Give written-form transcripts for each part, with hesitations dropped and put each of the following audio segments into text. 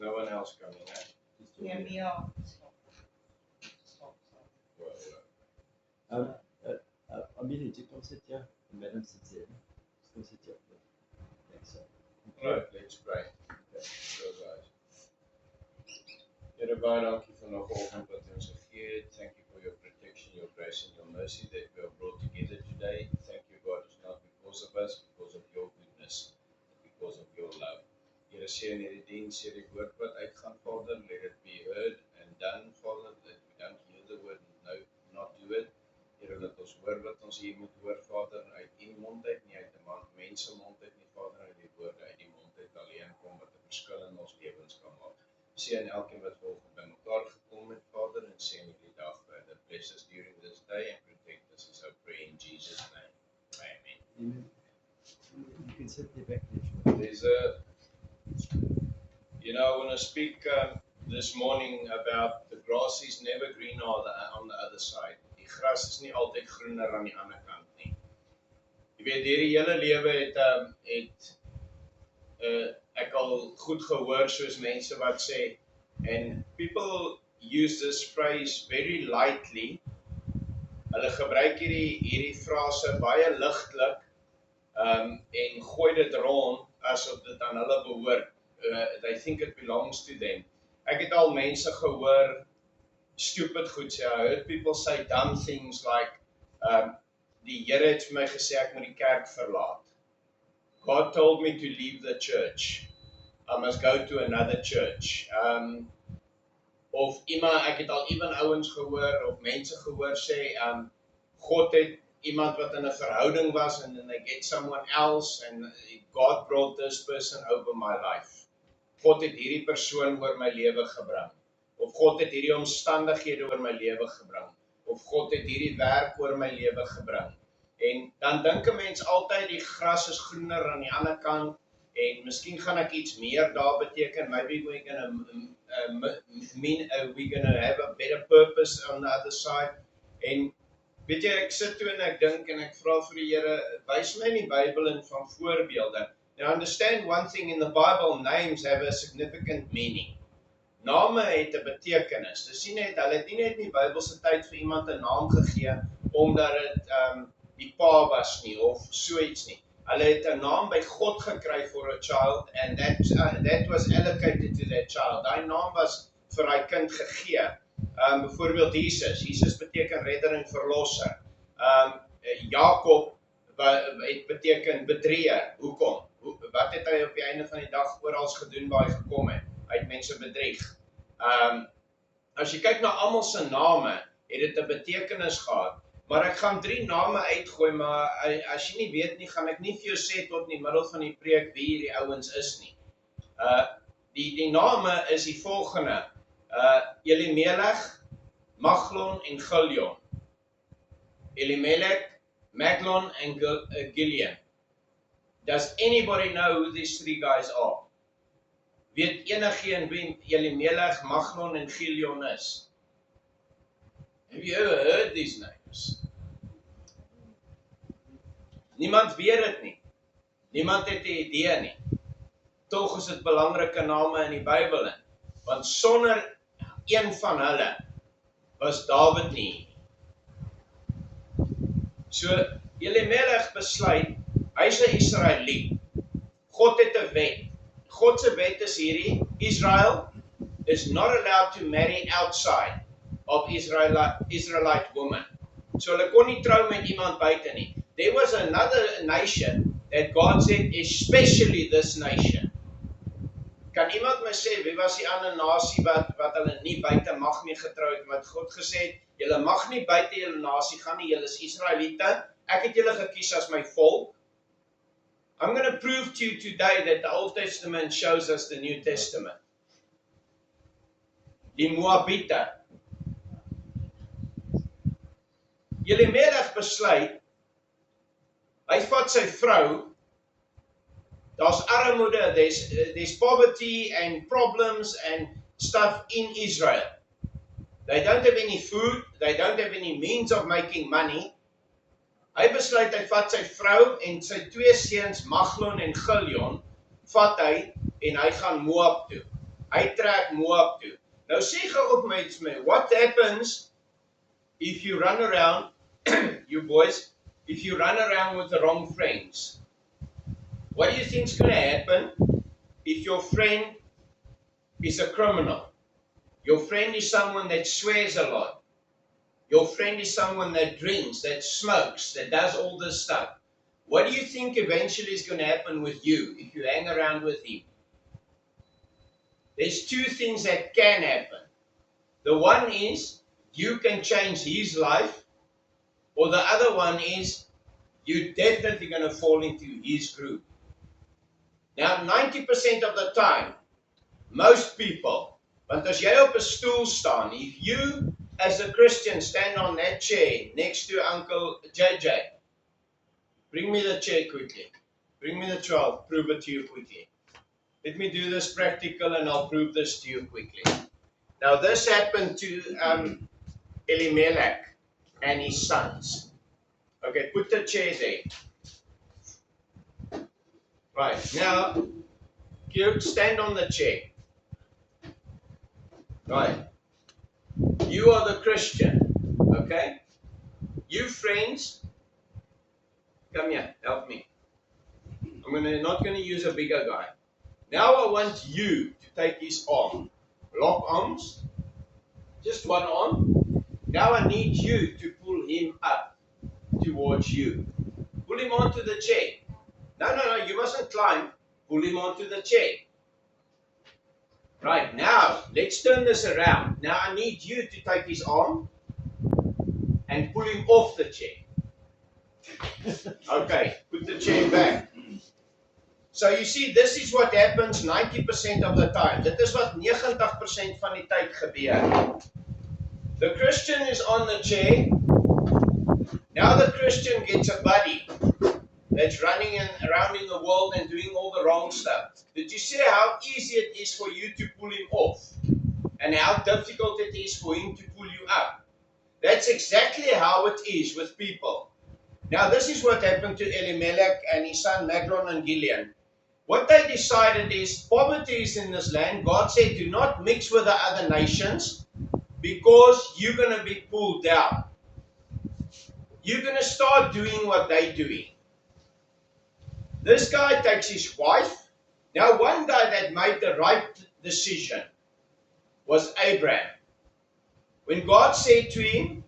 No one else coming, eh? Yeah, Mia. Amelie, tu peux sit hier? Madame sit hier. Tu peux sit hier. Thanks. Right, let's pray. Okay, so guys. Here, baie dankie vir nog 'n oggend wat U ons gegee het. Thank you for your protection, your grace and your mercy that we are brought together today. Thank you, God, it's not because of us, because of your goodness, because of your love. Here, seën hierdie diens, hierdie woord wat uitgaan, Vader, let it be heard and done, Father, that we don't hear the word and not do it. Here, dat ons hoor wat ons hier moet hoor, Vader, uit U mond uit, nie uit 'n mense mond uit nie, Vader, uit die woorde uit die mond uit alleen kom wat 'n verskil in ons lewens kan maak. Seën elkeen wat vanoggend by mekaar gekom het, Vader, en seën hierdie dag verder. Bless us during this day and protect us as I pray in Jesus' name. Amen. Amen. You can sit there back there. There's a, I want to speak this morning about the grass is never greener on the other side. Die gras is nie altyd groener aan die ander kant nie. Jy weet, hierdie hele lewe het ek al goed gehoor soos mense wat sê, and people use this phrase very lightly. Hulle gebruik hierdie frase baie ligtelik en gooi dit rond asof dit aan hulle behoort. They think it belongs to them. Ek het al mense gehoor stupid goed sê. I heard people say dumb things like die Here het vir my gesê ek moet die kerk verlaat. God told me to leave the church. I must go to another church. Of ek het al ouens gehoor of mense gehoor sê, God het iemand wat in 'n verhouding was and then they get someone else and God brought this person over my life. God het hierdie persoon oor my lewe gebring. Of God het hierdie omstandighede oor my lewe gebring. Of God het hierdie werk oor my lewe gebring. En dan dink 'n mens altyd die gras is groener aan die ander kant en miskien gaan ek iets meer daar beteken. Maybe we're gonna have a better purpose on the other side. En weet jy, ek sit toe en ek dink en ek vra vir die Here, wys my in die Bybel en van voorbeelde. Now understand one thing in the Bible, names have a significant meaning. Name het 'n betekenis. Dis nie net, hulle het nie net in die Bybelse tyd vir iemand 'n naam gegee omdat dit die pa was nie of so iets nie. Hulle het 'n naam by God gekry for a child and that was allocated to that child. Daai naam was vir hy kind gegee. Byvoorbeeld Jesus. Jesus beteken redder en verlosser. Jakob het beteken bedrieger. Hoekom? Wat het hy op die einde van die dag oral gedoen waar hy gekom het? Hy het mense bedrieg. As jy kyk na almal se name, het dit 'n betekenis gehad. Maar ek gaan 3 name uitgooi, maar as jy nie weet nie, gaan ek nie vir jou sê tot in die middel van die preek wie hierdie ouens is nie. Die name is die volgende. Elimelech, Maglon en Gilion. Elimelech, Maglon en Gilion. Does anybody know who these 3 guys are? Weet enigeen wie Elimelech, Maglon en Gilion is? Have you ever heard these names? Niemand weet dit nie. Niemand het 'n idee nie. Tog is dit belangrike name in die Bybel in. Want sonder een van hulle was Dawid nie. So Elimelech besluit, hy's 'n Israeliet. God het 'n wet. God se wet is hierdie: Israel is not allowed to marry outside of Israelite women. So hulle kon nie trou met iemand buite nie. There was another nation that God said, especially this nation. Kan iemand my sê, wie was die ander nasie wat hulle nie buite mag nie getrou het, wat God gesê het, julle mag nie buite julle nasie gaan nie, julle is Israeliete, ek het julle gekies as my volk. I'm going to prove to you today that the Old Testament shows us the New Testament. Die Moabite. Elimelech besluit, hy vat sy vrou, daar's armoede, there's poverty and problems and stuff in Israel. They don't have any food, they don't have any means of making money. Hy besluit, hy vat sy vrou en sy 2 seuns, Maglon en Gilion, vat hy en hy gaan Moab toe. Hy trek Moab toe. Nou sê gou op my, what happens if you run around, you boys, if you run around with the wrong friends? What do you think's going to happen if your friend is a criminal? Your friend is someone that swears a lot. Your friend is someone that drinks, that smokes, that does all this stuff. What do you think eventually is going to happen with you if you hang around with him? There's two things that can happen. The one is you can change his life, or the other one is you're definitely going to fall into his group. Now, 90% of the time, most people, want as jy op 'n stoel staan, if you as a Christian stand on that chair next to Uncle JJ, bring me the chair quickly. Bring me the 12, prove it to you quickly. Let me do this practical and I'll prove this to you quickly. Now this happened to Elimelech and his sons. Okay, put the chair there. Right, now, you stand on the chair. Right. You are the Christian, okay? You friends, come here, help me. I'm not going to use a bigger guy. Now I want you to take his arm. Lock arms. Just one arm. Now I need you to pull him up towards you. Pull him onto the chair. No, you mustn't climb. Pull him onto the chair. Right, now, let's turn this around. Now I need you to take his arm and pull him off the chair. Okay, put the chair back. So you see, this is what happens 90% of the time. Dit is wat 90% van die tyd gebeur. The Christian is on the chair. Now the Christian gets a buddy that's running around in the world and doing all the wrong stuff. Did you see how easy it is for you to pull him off? And how difficult it is for him to pull you up? That's exactly how it is with people. Now this is what happened to Elimelech and his son Maglon and Gilead. What they decided is, poverty is in this land. God said, do not mix with the other nations because you're going to be pulled down. You're going to start doing what they're doing. This guy takes his wife. Now, one guy that made the right decision was Abraham. When God said to him,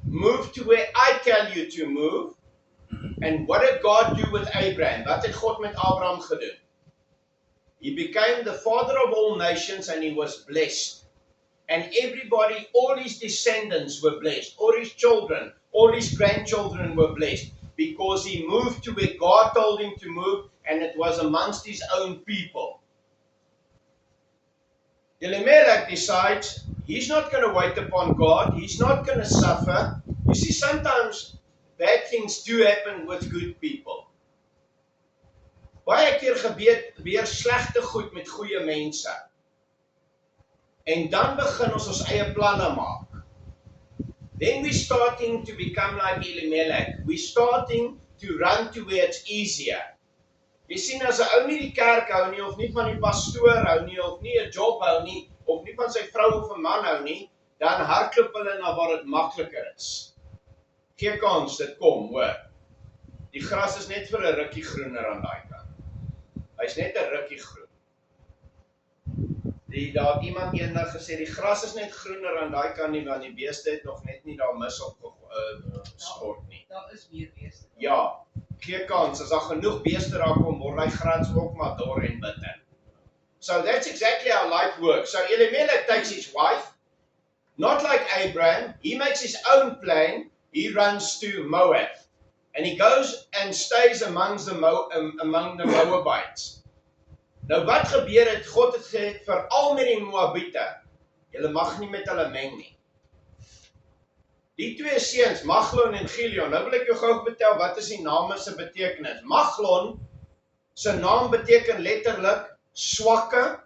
move to where I tell you to move. And what did God do with Abraham? Wat het God met Abraham gedoen? He became the father of all nations and he was blessed. And everybody, all his descendants were blessed. All his children, all his grandchildren were blessed. Because he moved to where God told him to move, and it was amongst his own people. Elimelech decides he's not going to wait upon God. He's not going to suffer. You see, sometimes bad things do happen with good people. Baie keer gebeur slegte goed met goeie mense. En dan begin ons eie planne maak. Then we're starting to become like Elimelech. We're starting to run to where it's easier. Jy sien, as 'n ou nie die kerk hou nie, of nie van die pastoor hou nie, of nie 'n job hou nie, of nie van sy vrou of 'n man hou nie, dan hardloop hulle na waar dit makliker is. Gee kans, dit kom, hoor. Die gras is net vir 'n rukkie groener aan daai kant. Hy's net 'n rukkie groen. Daar het iemand eendag gesê, die gras is net groener aan daai kant nie, want die beeste het nog net nie daar mis op gesport nie. Daar is meer beeste. Ja, gee kans, as daar genoeg beeste daar kom, word hy gras ook maar dor en bitter. So that's exactly how life works. So Elimelech takes his wife, not like Abraham, he makes his own plan, he runs to Moab. And he goes and stays among the Moabites. Nou wat gebeur het, God het gesê, veral met die Moabiete, julle mag nie met hulle meng nie. Die twee seuns, Maglon en Gileon, nou wil ek jou gou vertel, wat is die name se betekenis? Maglon se naam beteken letterlik swakke,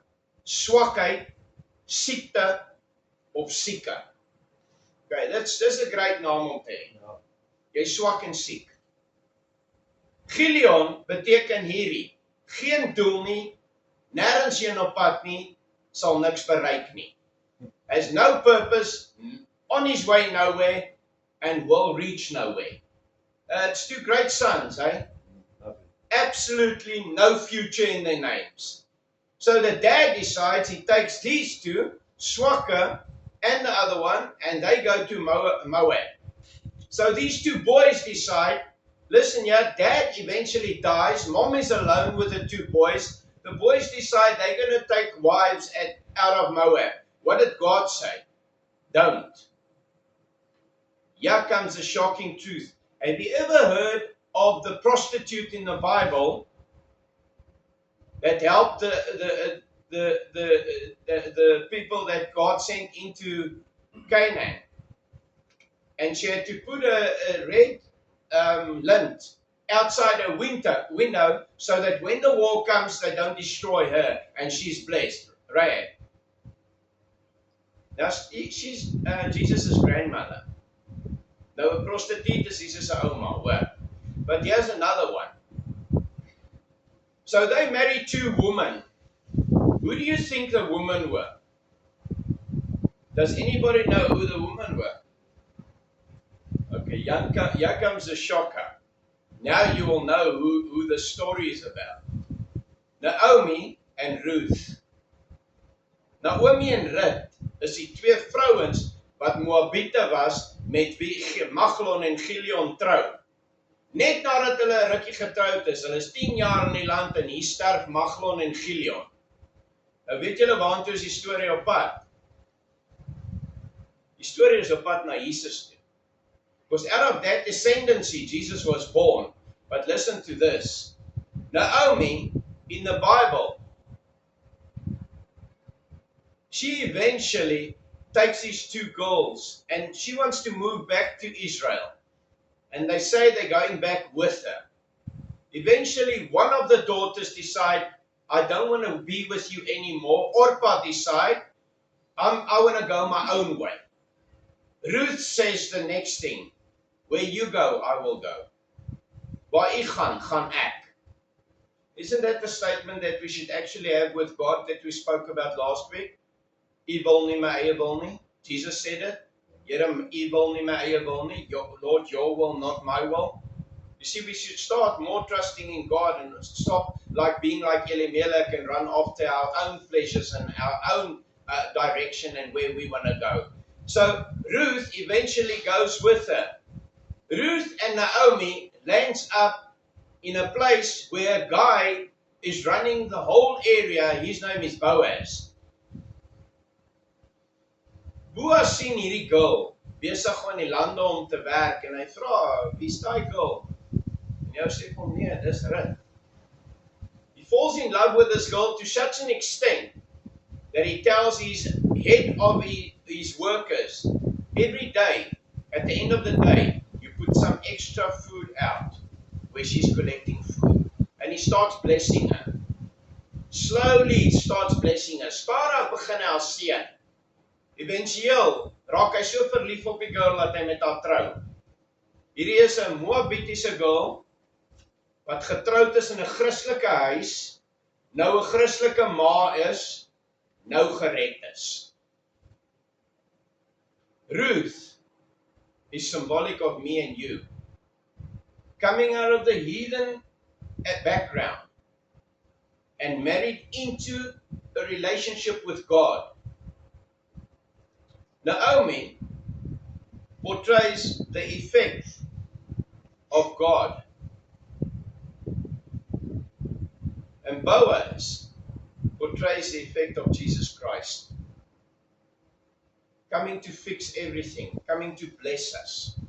swakheid, siekte of sieke. Okay, dis 'n great naam om te hê. Jy's swak en siek. Gileon beteken hierdie, geen doel nie, nêrens heen op pad nie, sal niks bereik nie. Has no purpose, on his way nowhere, and will reach nowhere. It's two great sons, eh? Lovely. Absolutely no future in their names. So the dad decides he takes these two, Swakker and the other one, and they go to Moab. So these two boys decide, listen here, dad eventually dies, mom is alone with the two boys. The boys decide they're going to take wives out of Moab. What did God say? Don't. Here comes the shocking truth. Have you ever heard of the prostitute in the Bible that helped the people that God sent into Canaan? And she had to put a red lint outside a window so that when the war comes, they don't destroy her, and she's blessed. Rahab. Now, she's Jesus' grandmother. Nou, 'n prostituut is Jesus' ouma, hoor. But here's another one. So they married two women. Who do you think the women were? Does anybody know who the women were? Okay, here comes the shocker. Now you will know who the story is about. Naomi and Ruth. Naomi en Ruth is die twee vrouens wat Moabite was met wie Maglon en Chilion trou. Net nadat hulle 'n rukkie getroud is, hulle is 10 jaar in die land en hier sterf Maglon en Chilion. Nou weet julle waartoe is die storie op pad? Die storie is op pad na Jesus toe. Because out of that descendancy, Jesus was born. But listen to this. Naomi, in the Bible, she eventually takes these two girls and she wants to move back to Israel. And they say they're going back with her. Eventually, one of the daughters decide, I don't want to be with you anymore. Orpah decide, I want to go my own way. Ruth says the next thing, where you go, I will go. Waar ek gaan ek. Isn't that the statement that we should actually have with God that we spoke about last week? U wil nie my eie wil nie. Jesus said it. Here, u wil nie my eie wil nie. Lord, your will, not my will. You see, we should start more trusting in God and stop being like Elimelech and run after our own pleasures and our own direction and where we want to go. So Ruth eventually goes with her. Ruth and Naomi lands up in a place where a guy is running the whole area. His name is Boaz. Boaz sien hierdie girl besig in die lande om te werk en hy vra, wie's daai girl? En jou sê vir hom, nee, dis Ruth. He falls in love with this girl to such an extent that he tells his head of his workers, every day, at the end of the day, you put some extra food out where she's collecting food. And he starts blessing her. Slowly he starts blessing her. Stadig begin hy al seën. Eventueel raak hy so verlief op die girl dat hy met haar trou. Hierdie is 'n Moabitiese girl wat getroud is in 'n Christelike huis, nou 'n Christelike ma is, nou gered is. Ruth is symbolic of me and you. Coming out of the heathen background and married into a relationship with God. Naomi portrays the effect of God. And Boaz portrays the effect of Jesus Christ. Coming to fix everything, coming to bless us,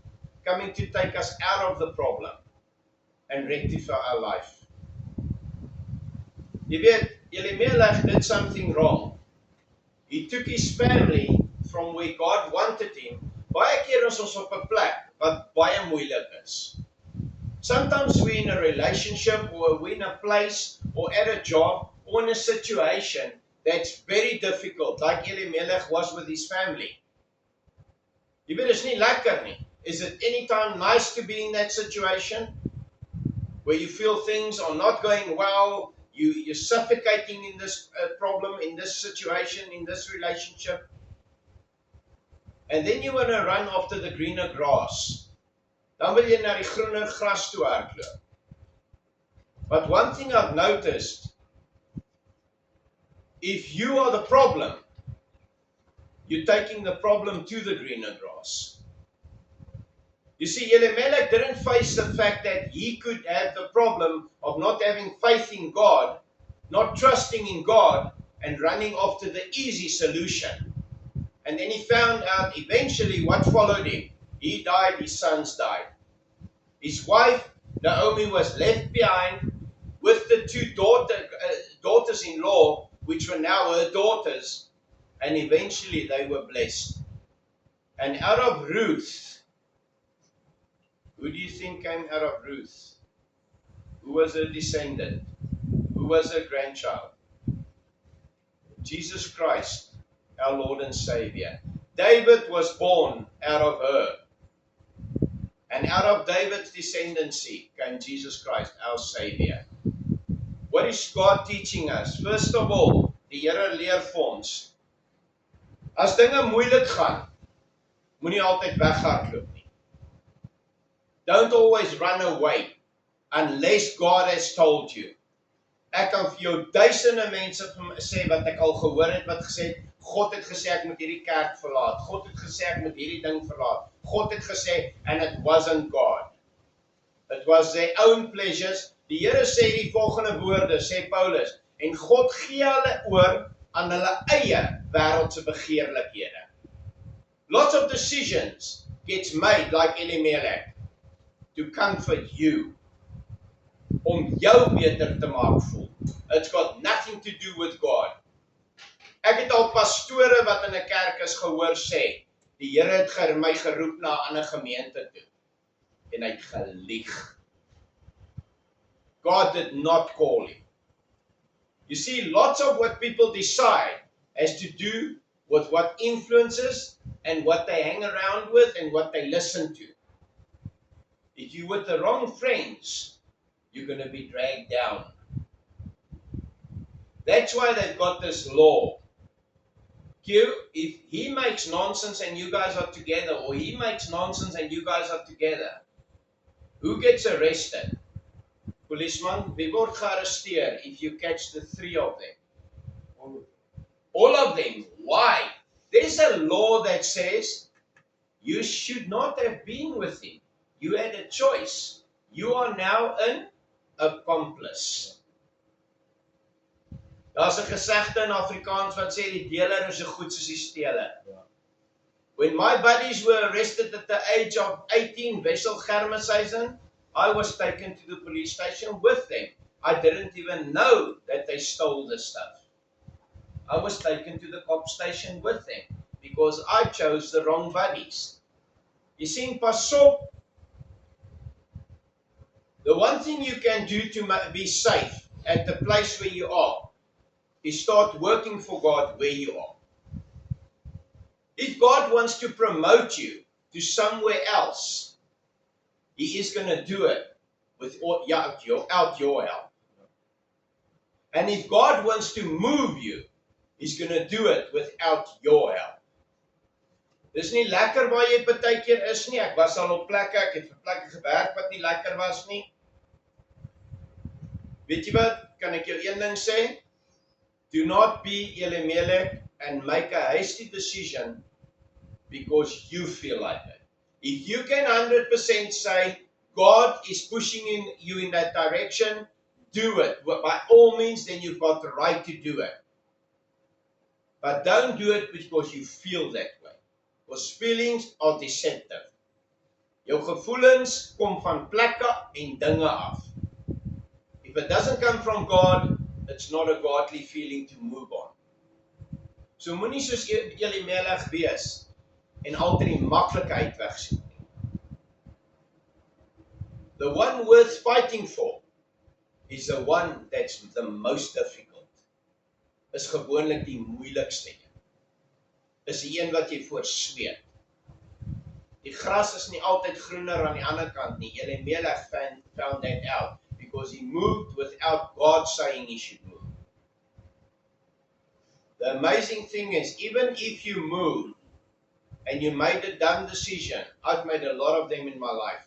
coming to take us out of the problem and rectify our life. You weet, Elimelech did something wrong. He took his family from where God wanted him. Baie keer is ons op 'n plek wat baie moeilik is. Sometimes we're in a relationship or we're in a place or at a job or in a situation that's very difficult, like Elimelech was with his family. Jy weet, is nie lekker nie. Is it anytime nice to be in that situation where you feel things are not going well, You're suffocating in this problem, in this situation, in this relationship. And then you want to run after the greener grass. Dan wil jy na die groener gras toe hardloop. But one thing I've noticed, if you are the problem, you're taking the problem to the greener grass. You see, Elimelech didn't face the fact that he could have the problem of not having faith in God, not trusting in God, and running after the easy solution. And then he found out eventually what followed him. He died, his sons died. His wife, Naomi, was left behind with the two daughters-in-law, which were now her daughters, and eventually they were blessed. And out of Ruth, who do you think came out of Ruth? Who was her descendant? Who was her grandchild? Jesus Christ, our Lord and Savior. David was born out of her. And out of David's descendancy came Jesus Christ, our Savior. What is God teaching us? First of all, die Here leer vir ons. As dinge moeilik gaan, moenie altyd weghardloop nie. Don't always run away unless God has told you. Ek kan vir jou duisende mense sê wat ek al gehoor het wat gesê het, God het gesê ek moet hierdie kerk verlaat. God het gesê ek moet hierdie ding verlaat. God het gesê, and it wasn't God. It was their own pleasures. Die Here sê die volgende woorde, sê Paulus, en God gee hulle oor aan hulle eie wêreldse begeerlikhede. Lots of decisions gets made like Elimelech to comfort you, om jou beter te maak voel. It's got nothing to do with God. Ek het al pastore wat in 'n kerk is gehoor sê, die Here het my geroep na 'n ander gemeente toe. En hy het gelieg. God did not call him. You see, lots of what people decide has to do with what influences and what they hang around with and what they listen to. If you're with the wrong friends, you're going to be dragged down. That's why they've got this law. If he makes nonsense and you guys are together, or he makes nonsense and you guys are together, who gets arrested? Policeman, wie word gearresteer if you catch the three of them? All of them. Why? There's a law that says you should not have been with him. You had a choice. You are now an accomplice. Daar's 'n gesegde in Afrikaans wat sê die deler is so goed soos die steler. When my buddies were arrested at the age of 18, Wessel Germeshuizen, I was taken to the police station with them. I didn't even know that they stole the stuff. I was taken to the cop station with them because I chose the wrong buddies. You see, pas op. The one thing you can do to be safe at the place where you are is start working for God where you are. If God wants to promote you to somewhere else, He is going to do it without your help. And if God wants to move you, He's going to do it without your help. Dis nie lekker waar jy partykeer is nie. Ek was al op plekke, ek het vir plekke gewerk wat nie lekker was nie. Weet jy wat? Kan ek jou een ding sê? Do not be Elimelech and make a hasty decision because you feel like it. If you can 100% say God is pushing you in that direction, do it. By all means, then you've got the right to do it. But don't do it because you feel that way. Because feelings are deceptive. Jou gevoelens kom van plekke en dinge af. If it doesn't come from God, it's not a godly feeling to move on. So moenie soos Elimelech wees en altyd die maklike uitweg soek nie. The one worth fighting for is the one that's the most difficult. Is gewoonlik die moeilikste een. Is die een wat jy voor sweet. Die gras is nie altyd groener aan die ander kant nie. Elimelech found that out. because he moved without God saying he should move. The amazing thing is, even if you move and you made a dumb decision, I've made a lot of them in my life.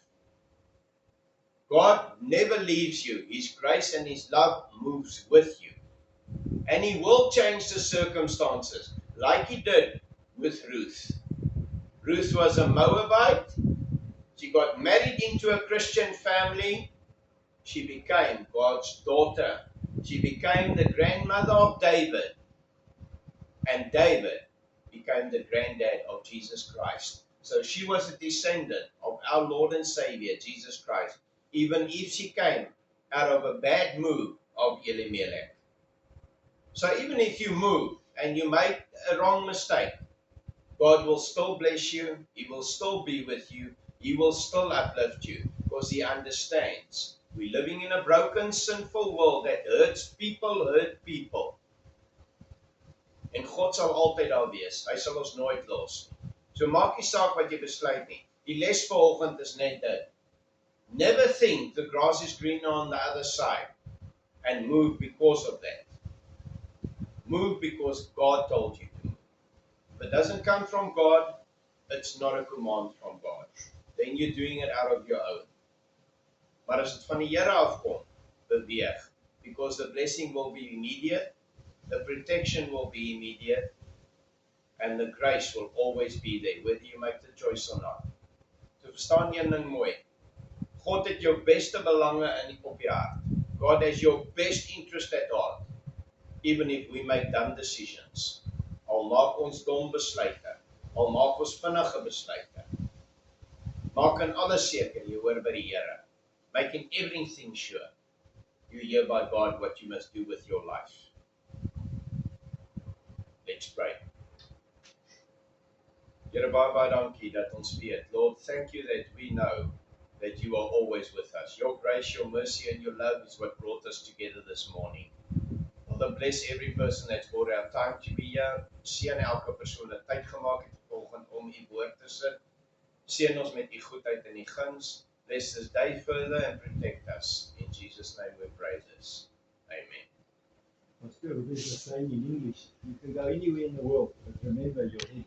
God never leaves you. His grace and his love moves with you. And he will change the circumstances, like he did with Ruth. Ruth was a Moabite. She got married into a Christian family. She became God's daughter. She became the grandmother of David. And David became the granddad of Jesus Christ. So she was a descendant of our Lord and Savior, Jesus Christ, even if she came out of a bad move of Elimelech. So even if you move and you make a wrong mistake, God will still bless you. He will still be with you. He will still uplift you because he understands. We're living in a broken, sinful world that hurt people. En God sal altyd daar wees. Hy sal ons nooit los nie. So maak nie saak wat jy besluit nie. Die les vanoggend is net dit. Never think the grass is greener on the other side and move because of that. Move because God told you to move. If it doesn't come from God, it's not a command from God. Then you're doing it out of your own. Maar as dit van die Here afkom, beweeg. Because the blessing will be immediate, the protection will be immediate, and the grace will always be there, whether you make the choice or not. So verstaan een ding mooi. God het jou beste belange op die hart. God has your best interest at heart. Even if we make dumb decisions. Al maak ons dom besluite. Al maak ons vinnige besluite. Maak in alles seker, jy hoor by die Here. Making everything sure. You hear by God what you must do with your life. Let's pray. Here, baie dankie dat ons weet. Lord, thank you that we know that you are always with us. Your grace, your mercy, and your love is what brought us together this morning. Father, bless every person that's brought our time to be here. Seën elke persoon wat tyd gemaak het vanoggend om u woord te sit. Seën ons met u goedheid en u guns. Bless this day further and protect us. In Jesus' name we pray this. Amen. Pastor, there's a saying in English, you can go anywhere in the world, but remember your head